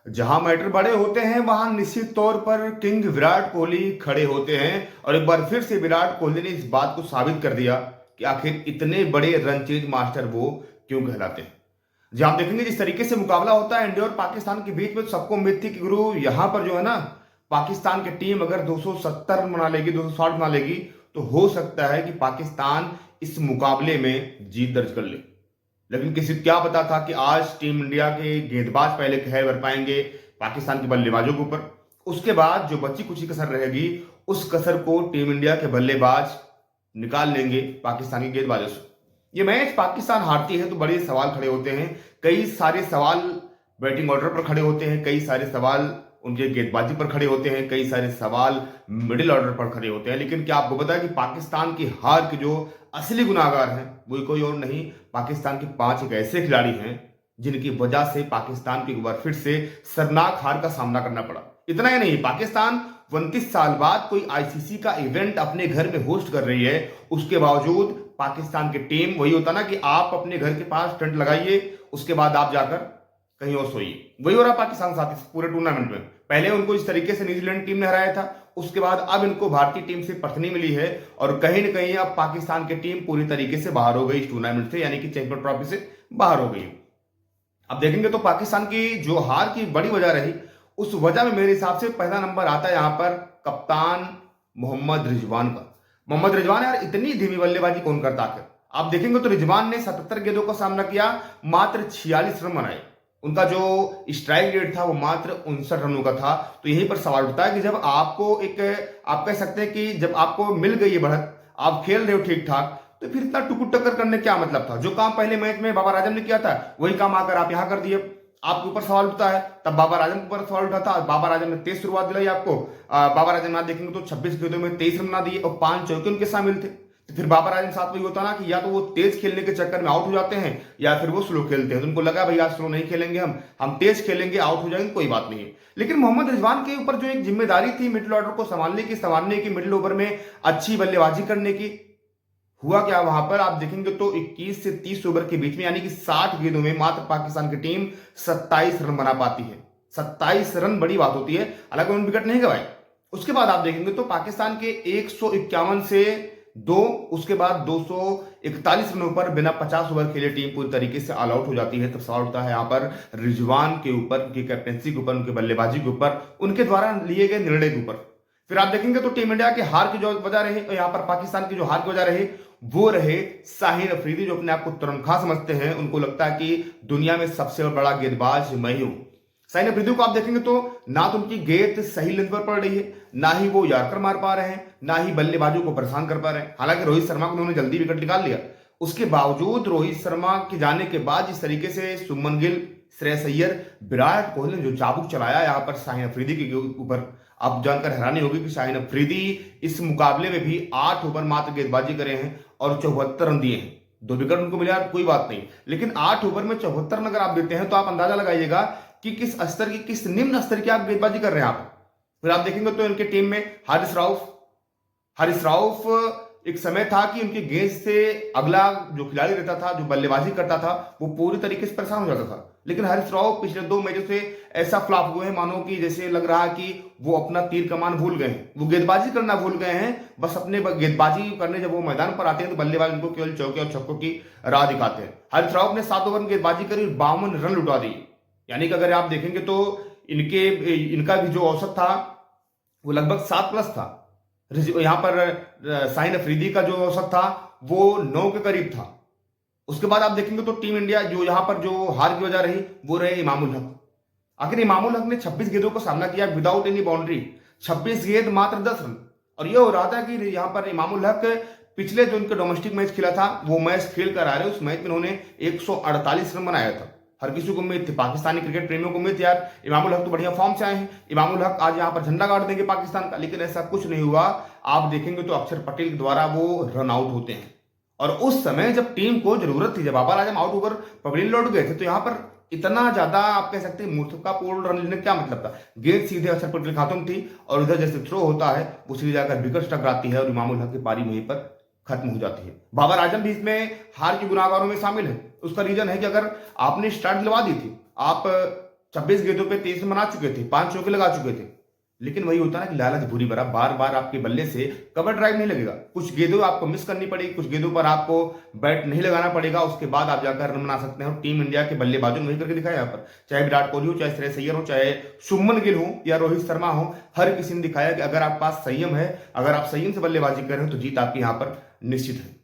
जहां मैटर बड़े होते हैं वहां निश्चित तौर पर किंग विराट कोहली खड़े होते हैं और एक बार फिर से विराट कोहली ने इस बात को साबित कर दिया कि आखिर इतने बड़े रन चेज मास्टर वो क्यों कहलाते हैं। जहां आप देखेंगे जिस तरीके से मुकाबला होता है इंडिया और पाकिस्तान के बीच में, तो सबको उम्मीद थी कि गुरु यहां पर जो है ना, पाकिस्तान की टीम अगर 270 रन बना लेगी, 260 बना लेगी, तो हो सकता है कि पाकिस्तान इस मुकाबले में जीत दर्ज कर ले। लेकिन किसी को क्या पता था कि आज टीम इंडिया के गेंदबाज पहले कहर भर पाएंगे पाकिस्तान के बल्लेबाजों के ऊपर। उसके बाद जो बची कुची कसर रहेगी उस कसर को टीम इंडिया के बल्लेबाज निकाल लेंगे पाकिस्तानी गेंदबाजों से। ये मैच पाकिस्तान हारती है तो बड़े सवाल खड़े होते हैं, कई सारे सवाल बैटिंग ऑर्डर पर खड़े होते हैं, कई सारे सवाल उनके गेंदबाजी पर खड़े होते हैं, कई सारे सवाल मिडिल ऑर्डर पर खड़े होते हैं। लेकिन क्या आपको पता है कि पाकिस्तान की हार के जो असली गुनाहगार हैं वो कोई और नहीं, पाकिस्तान के 5 एक ऐसे खिलाड़ी हैं जिनकी वजह से पाकिस्तान को एक बार फिर से शर्मनाक हार का सामना करना पड़ा। इतना ही नहीं, पाकिस्तान 29 साल बाद कोई आईसीसी का इवेंट अपने घर में होस्ट कर रही है, उसके बावजूद पाकिस्तान की टीम, वही होता ना कि आप अपने घर के पास टेंट लगाइए, उसके बाद आप जाकर कहीं और सोइए, वही हो रहा पाकिस्तान साथ इस पूरे टूर्नामेंट में। पहले उनको इस तरीके से न्यूजीलैंड टीम ने हराया था, उसके बाद अब इनको भारतीय टीम से पटखनी मिली है और कहीं ना कहीं अब पाकिस्तान की टीम पूरी तरीके से बाहर हो गई इस टूर्नामेंट से, यानी कि चैंपियन ट्रॉफी से बाहर हो गई। अब देखेंगे तो पाकिस्तान की जो हार की बड़ी वजह रही, उस वजह में मेरे हिसाब से पहला नंबर आता है यहां पर कप्तान मोहम्मद रिजवान का। मोहम्मद रिजवान यार इतनी धीमी बल्लेबाजी कौन करता है। आप देखेंगे तो रिजवान ने 77 गेंदों का सामना किया, मात्र 46 रन बनाए। उनका जो स्ट्राइक रेट था वो मात्र 59 रनों का था। तो यहीं पर सवाल उठता है कि जब आपको एक, आप कह सकते हैं कि जब आपको मिल गई है बढ़त, आप खेल रहे हो ठीक ठाक, तो फिर इतना टुकुर टक्कर करने क्या मतलब था। जो काम पहले मैच में बाबर आजम ने किया था वही काम आकर आप यहां कर दिए। आपके ऊपर सवाल उठता है, तब बाबर आजम के ऊपर सवाल उठा था, बाबर आजम ने तेज शुरुआत दिलाई आपको। बाबर आजम आप देखेंगे तो 26 गेंदों में 23 रन बना दिए और 5 चौके उनके शामिल थे। तो फिर बाबर आजम साथ वही होता ना कि या तो वो तेज खेलने के चक्कर में आउट हो जाते हैं या फिर वो स्लो खेलते हैं। तो उनको लगा भाई आज स्लो नहीं खेलेंगे, हम तेज खेलेंगे, आउट हो जाएंगे, कोई बात नहीं है। लेकिन मोहम्मद रिजवान के ऊपर जो एक जिम्मेदारी थी मिडिल ऑर्डर को संभालने की, मिडिल ओवर में अच्छी बल्लेबाजी करने की, हुआ क्या वहां पर आप देखेंगे तो 21 से 30 ओवर के बीच में, यानी कि 60 गेंदों में मात्र पाकिस्तान की टीम 27 रन बना पाती है। 27 रन बड़ी बात होती है, हालांकि उन्होंने विकेट नहीं गवाए। उसके बाद आप देखेंगे तो पाकिस्तान के 151 से 2, उसके बाद 241 रनों पर बिना 50 ओवर खेले टीम पूरी तरीके से ऑल आउट हो जाती है। तब सवाल उठता है यहाँ पर रिजवान के ऊपर, उनकी कैप्टनसी के ऊपर, उनके बल्लेबाजी के ऊपर, उनके द्वारा लिए गए निर्णय के ऊपर। फिर आप देखेंगे तो टीम इंडिया की हार की जो वजह रही, और यहाँ पर पाकिस्तान की जो हार की वजह रही वो रहे शाहिन अफरीदी, जो अपने आप को तुरंखा समझते हैं। उनको लगता है कि दुनिया में सबसे बड़ा गेंदबाज मैं हूं। शाहिन अफरीदी को आप देखेंगे तो ना तो उनकी गेंद सही लेंथ पर पड़ रही है, ना ही वो यार्कर मार पा रहे हैं, ना ही बल्लेबाजों को परेशान कर पा रहे हैं। हालांकि रोहित शर्मा को उन्होंने जल्दी विकेट निकाल लिया, उसके बावजूद रोहित शर्मा के जाने के बाद जिस तरीके से शुभमन गिल, श्रेयस अय्यर, विराट कोहली ने जो चाबुक चलाया यहाँ पर शाहिन अफरीदी के ऊपर, आप जानकर हैरानी होगी कि शाहिन अफरीदी इस मुकाबले में भी 8 ओवर मात्र गेंदबाजी करे हैं और 74 रन दिए हैं। 2 विकेट उनको मिले कोई बात नहीं, लेकिन 8 ओवर में 74 रन अगर आप देते हैं तो आप अंदाजा लगाइएगा कि किस स्तर की, किस निम्न स्तर की आप गेंदबाजी कर रहे हैं आप। फिर आप देखेंगे तो इनके टीम में हारिस राउफ एक समय था कि उनकी गेंद से अगला जो खिलाड़ी रहता था, जो बल्लेबाजी करता था, वो पूरी तरीके से परेशान हो जाता था। लेकिन हारिस राउफ पिछले 2 मैचों से ऐसा फ्लॉप हुए हैं मानो कि जैसे लग रहा है कि वो अपना तीर कमान भूल गए हैं, वो गेंदबाजी करना भूल गए हैं। बस अपने गेंदबाजी करने जब वो मैदान पर आते हैं तो बल्लेबाज उनको केवल चौके और छक्कों की राह दिखाते हैं। हारिस राउफ ने 7 ओवर में गेंदबाजी करी, 52 रन लुटा दी। यानी कि अगर आप देखेंगे तो इनका भी जो औसत था वो लगभग 7+ था। यहां पर शाहिन अफरीदी का जो औसत था वो 9 के करीब था। उसके बाद आप देखेंगे तो टीम इंडिया जो यहां पर जो हार की वजह रही वो रहे इमामुल हक। आखिर इमामुल हक ने 26 गेंदों का सामना किया विदाउट एनी बाउंड्री, 26 गेंद मात्र 10 रन। और यह हो रहा था कि यहां पर इमामुल हक पिछले जो उनके डोमेस्टिक मैच खेला था वो मैच खेल कर आ रहे, उस मैच में उन्होंने 148 रन बनाया था। हर किसी को उम्मीद थी, पाकिस्तानी क्रिकेट प्रेमियों को उम्मीद थी यार इमामुल हक तो बढ़िया फॉर्म से आए हैं, इमामुल हक आज यहां पर झंडा गाड़ देंगे पाकिस्तान का। लेकिन ऐसा कुछ नहीं हुआ। आप देखेंगे तो अक्षर पटेल द्वारा वो रन आउट होते हैं। और उस समय जब टीम को जरूरत थी, जब बाबर आजम आउट होकर पवेलियन लौट गए थे, तो यहां पर इतना ज्यादा आप कह सकते हैं मूर्खतापूर्ण रन लेने क्या मतलब था। गेंद सीधे अक्षर पटेल के हाथों में थी और इधर जैसे थ्रो होता है वो सीधे जाकर विकेट टकराती है और इमामुल हक की पारी वहीं पर खत्म हो जाती है। बाबर आजम भी इसमें हार के गुनाहगारों में शामिल है। उसका रीजन है कि अगर आपने स्टार्ट दिलवा दी थी, आप 26 गेंदों पे 23 रन बना चुके थे, 5 चौके लगा चुके थे। लेकिन वही होता है ना कि लालच बुरी भरा, बार बार आपके बल्ले से कवर ड्राइव नहीं लगेगा। कुछ गेंदों आपको मिस करनी पड़ेगी, कुछ गेंदों पर आपको बैट नहीं लगाना पड़ेगा, उसके बाद आप जाकर रन बना सकते हैं। और टीम इंडिया के बल्लेबाजों ने वही करके दिखाया यहाँ पर, चाहे विराट कोहली हो, चाहे श्रेयस अय्यर हो, चाहे शुभमन गिल हो या रोहित शर्मा हो, हर किसी ने दिखाया कि अगर आपके पास संयम है, अगर आप संयम से बल्लेबाजी कर रहे हो तो जीत आपकी यहाँ पर निश्चित है।